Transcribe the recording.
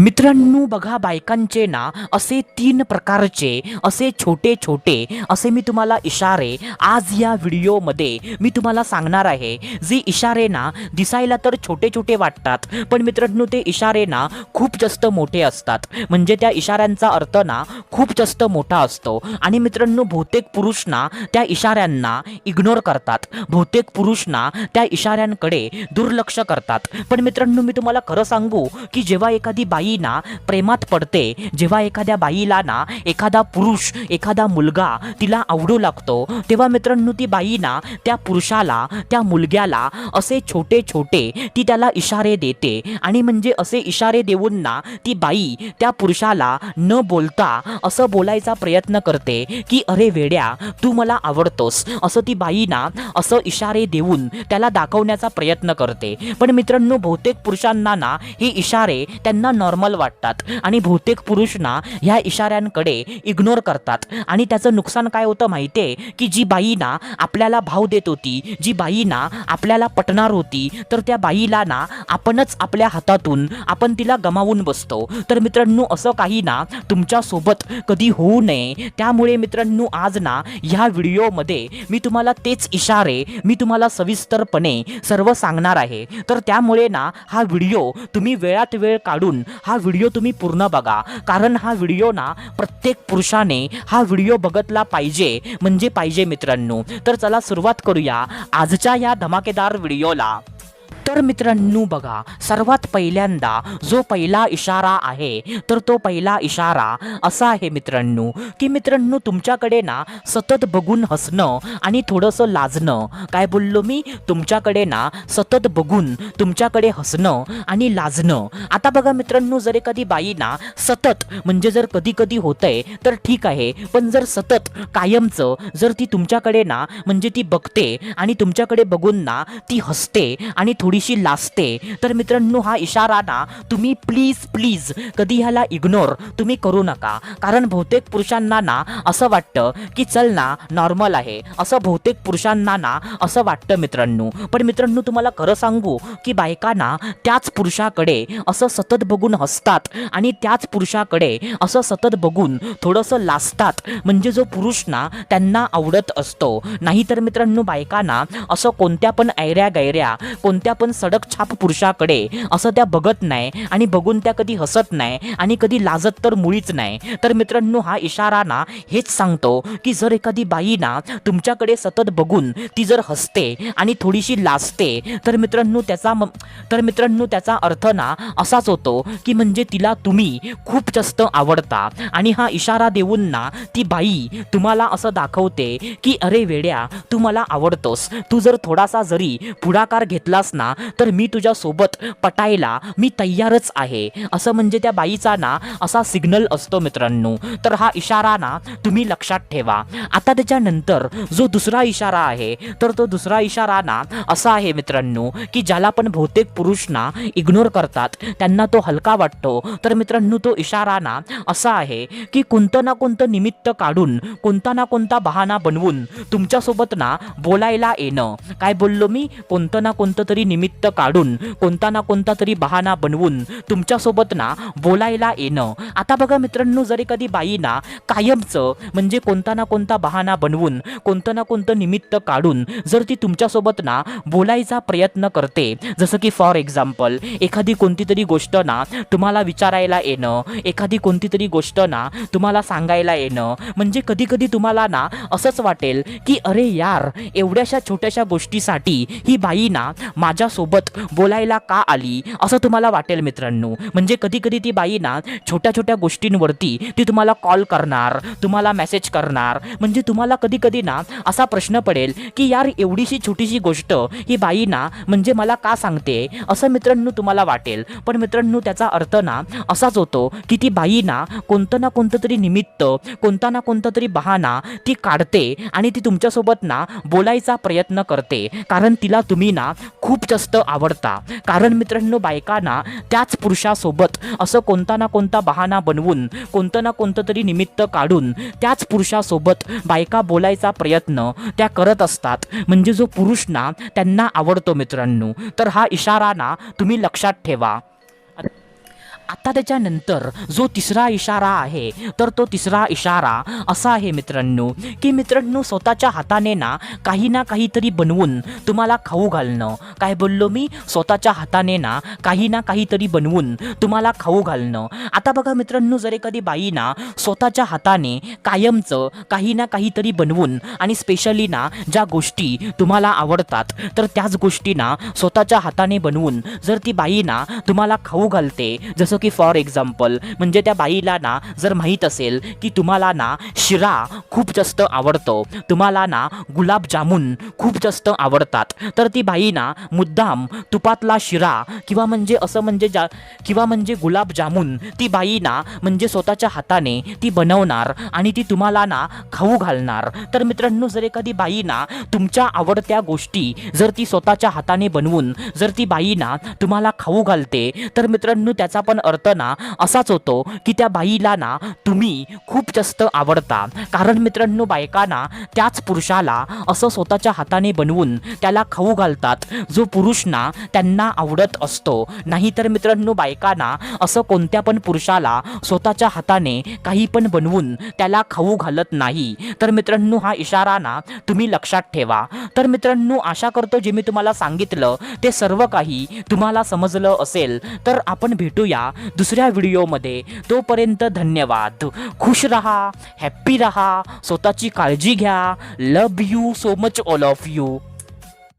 मित्रांनो बघा, बायकांचे ना असे 3 प्रकारचे असे छोटे छोटे असे मी तुम्हाला इशारे आज या व्हिडिओमध्ये मी तुम्हाला सांगणार आहे। जे इशारे ना दिसायला तर छोटे छोटे वाटतात, पण मित्रांनो ते इशारे ना खूप जास्त मोठे असतात। म्हणजे त्या इशाऱ्यांचा अर्थ ना खूप जास्त मोठा असतो। आणि मित्रांनो बहुतेक पुरुष ना त्या इशाऱ्यांना इग्नोर करतात, बहुतेक पुरुष ना त्या इशाऱ्यांकडे दुर्लक्ष करतात। पण मित्रांनो मी तुम्हाला खरं सांगू की जेव्हा एखादी बाई ना प्रेमात पडते, जेव्हा एखाद्या बाईला ना एखादा पुरुष एखादा मुलगा तिला आवडू लागतो, तेव्हा मित्रांनो ती बाई ना त्या पुरुषाला त्या मुलग्याला असे छोटे छोटे ती त्याला इशारे देते। आणि म्हणजे असे इशारे देऊन ना ती बाई त्या पुरुषाला न बोलता असं बोलायचा प्रयत्न करते की अरे वेड्या तू मला आवडतोस, असं ती बाई ना असं इशारे देऊन त्याला दाखवण्याचा प्रयत्न करते। पण मित्रांनो बहुतेक पुरुषांना ना हे इशारे त्यांना नॉर्मल वाटतात आणि बहुतेक पुरुष ना ह्या इशाऱ्यांकडे इग्नोर करतात। आणि त्याचं नुकसान काय होतं माहितीये की जी बाई ना आपल्याला भाव देत होती, जी बाई ना आपल्याला पटणार होती, तर त्या बाईला ना आपणच आपल्या हातातून आपण तिला गमावून बसतो। तर मित्रांनो असं काही ना तुमच्या सोबत कधी होऊ नये, त्यामुळे मित्रांनो आज ना ह्या व्हिडिओमध्ये मी तुम्हाला तेच इशारे मी तुम्हाला सविस्तरपणे सर्व सांगणार आहे। तर त्यामुळे ना हा व्हिडिओ तुम्ही वेळात वेळ काढून हा व्हिडिओ तुम्ही पूर्ण बघा, कारण हा व्हिडिओ ना प्रत्येक पुरुषाने हा व्हिडिओ बघतला पाहिजे म्हणजे पाहिजे मित्रांनो। तर चला सुरुवात करूया आजच्या या धमाकेदार व्हिडिओला। तर मित्रांनो बघा, सर्वात पहिल्यांदा जो पहिला इशारा आहे तर तो पहिला इशारा असा आहे मित्रांनो की मित्रांनो तुमच्याकडे ना सतत बघून हसणं आणि थोडंसं लाजणं। काय बोललो मी? तुमच्याकडे ना सतत बघून तुमच्याकडे हसणं आणि लाजणं। आता बघा मित्रांनो, जर एखादी बाई ना सतत म्हणजे जर कधी कधी होतंय तर ठीक आहे, पण जर सतत कायमचं जर ती तुमच्याकडे ना म्हणजे ती बघते आणि तुमच्याकडे बघून ना ती हसते आणि थोडीशी लाजते, तर मित्रांनो हा इशारा ना तुम्ही प्लीज प्लीज कधी ह्याला इग्नोर तुम्ही करू नका। कारण बहुतेक पुरुषांना ना असं वाटतं की चल ना नॉर्मल आहे, असं बहुतेक पुरुषांना ना असं वाटतं मित्रांनो। पण मित्रांनो तुम्हाला खरं सांगू की बायका ना त्याच पुरुषाकडे असं सतत बघून हसतात आणि त्याच पुरुषाकडे असं सतत बघून थोडंसं लाजतात, म्हणजे जो पुरुष ना त्यांना आवडत असतो। नाहीतर मित्रांनो बायकांना असं कोणत्या पण ऐऱ्या गैऱ्या कोणत्या पण सडक छाप पुरुषाकडे असं त्या बघत नाही आणि बघून त्या कधी हसत नाही आणि कधी लाजत तर मुळीच नाही। तर मित्रांनो हा इशारा ना हेच सांगतो की जर एखादी बाई ना तुमच्याकडे सतत बघून ती जर हसते आणि थोडीशी लाजते, तर मित्रांनो त्याचा अर्थ ना असाच होतो की म्हणजे तिला तुम्ही खूप जास्त आवडता। आणि हा इशारा देऊन ना ती बाई तुम्हाला असं दाखवते की अरे वेड्या तू मला आवडतोस, तू जर थोडासा जरी पुढाकार घेतलास ना तर मी तुझ्या सोबत पटायला मी तयारच आहे, असं म्हणजे त्या बाईचा ना असा सिग्नल असतो मित्रांनो। तर हा इशारा ना तुम्ही लक्षात ठेवा। आता त्याच्यानंतर जो दुसरा इशारा आहे तर तो दुसरा इशारा ना असा आहे मित्रांनो की ज्याला पण बहुतेक पुरुष ना इग्नोर करतात, त्यांना तो हलका वाटतो। तर मित्रांनो तो इशारा ना असा आहे की कोणतं ना कोणतं निमित्त काढून कोणता ना कोणता बहाणा बनवून तुमच्यासोबत ना बोलायला येणं। काय बोललो मी? कोणतं ना कोणतं तरी निमित्त काढून कोणता ना कोणता तरी बहाणा बनवून तुमच्यासोबत ना बोलायला येणं। आता बघा मित्रांनो, जर एखादी बाई ना कायमचं म्हणजे कोणता ना कोणता बहाणा बनवून कोणतं ना कोणतं निमित्त काढून जर ती तुमच्यासोबत ना बोलायचा प्रयत्न करते, जसं की फॉर एक्झाम्पल एखादी कोणती तरी गोष्ट ना तुम्हाला विचारायला येणं, एखादी कोणती तरी गोष्ट ना तुम्हाला सांगायला येणं, म्हणजे कधी कधी तुम्हाला ना असंच वाटेल की अरे यार एवढ्याशा छोट्याशा गोष्टीसाठी ही बाई ना माझ्यासोबत बोलायला का आली, असं तुम्हाला वाटेल मित्रांनो। म्हणजे कधी कधी ती बाई ना छोट्या छोट्या गोष्टींवरती ती तुम्हाला कॉल करणार, तुम्हाला मेसेज करणार, म्हणजे तुम्हाला कधी कधी ना असा प्रश्न पडेल की यार एवढीशी छोटीशी गोष्ट ही बाई ना म्हणजे मला का सांगते, असं मित्रांनो तुम्हाला वाटेल। पण मित्रांनो त्याचा अर्थ ना असाच होतो की ती बाई ना कोणतं ना कोणतं तरी निमित्त कोणता ना कोणता तरी बहाणा ती काढते आणि ती तुमच्यासोबत ना बोलायचा प्रयत्न करते, कारण तिला तुम्ही ना खूप जास्त आवडता। कारण मित्रांनो बायकांना त्याच पुरुषासोबत असं कोणता ना कोणता बहाणा बनवून कोणतं ना कोणतं तरी निमित्त काढून त्याच पुरुषासोबत बायका बोलायचा प्रयत्न त्या करत असतात, म्हणजे जो पुरुष ना त्यांना आवडतो मित्रांनो। तर हा इशारा ना तुम्ही लक्षात ठेवा। आता त्याच्यानंतर जो तिसरा इशारा आहे तर तो तिसरा इशारा असा आहे मित्रांनो, की मित्रांनो स्वतःच्या हाताने ना काहीतरी बनवून तुम्हाला खाऊ घालणं. काय बोललो मी? स्वतःच्या हाताने ना काहीतरी बनवून तुम्हाला खाऊ घालणं. आता बघा मित्रांनो, जर एखादी बाई ना स्वतःच्या हाताने कायमचं काहीतरी बनवून आणि स्पेशली ना ज्या गोष्टी तुम्हाला आवडतात तर त्याच गोष्टी ना स्वतःच्या हाताने बनवून जर ती बाई ना तुम्हाला खाऊ घालते, जसं की फॉर एक्झाम्पल म्हणजे त्या बाईला ना जर माहीत असेल की तुम्हाला ना शिरा खूप जास्त आवडतो, तुम्हाला ना गुलाबजामुन खूप जास्त आवडतात, तर ती बाई ना मुद्दाम तुपातला शिरा किंवा म्हणजे गुलाबजामुन ती बाई ना म्हणजे स्वतःच्या हाताने ती बनवणार आणि ती तुम्हाला ना खाऊ घालणार. तर मित्रांनो, जर एखादी बाई ना तुमच्या आवडत्या गोष्टी जर ती स्वतःच्या हाताने बनवून जर ती बाई ना तुम्हाला खाऊ घालते तर मित्रांनो त्याचा पण अर्थ ना असाच होतो की त्या बाईला ना तुम्ही खूप जास्त आवडता. कारण मित्रांनो, बायकांना त्याच पुरुषाला असं स्वतःच्या हाताने बनवून त्याला खाऊ घालतात जो पुरुष ना त्यांना आवडत असतो. नाहीतर मित्रांनो, बायकांना असं कोणत्या पण पुरुषाला स्वतःच्या हाताने काही पण बनवून त्याला खाऊ घालत नाही. तर मित्रांनो, हा इशारा ना तुम्ही लक्षात ठेवा. तर मित्रांनो, आशा करतो जे मी तुम्हाला सांगितलं ते सर्व काही तुम्हाला समजलं असेल. तर आपण भेटूया दुसऱ्या व्हिडिओमध्ये. तोपर्यंत धन्यवाद. खुश रहा, हॅप्पी रहा, स्वतःची काळजी घ्या. Love you so much all of you.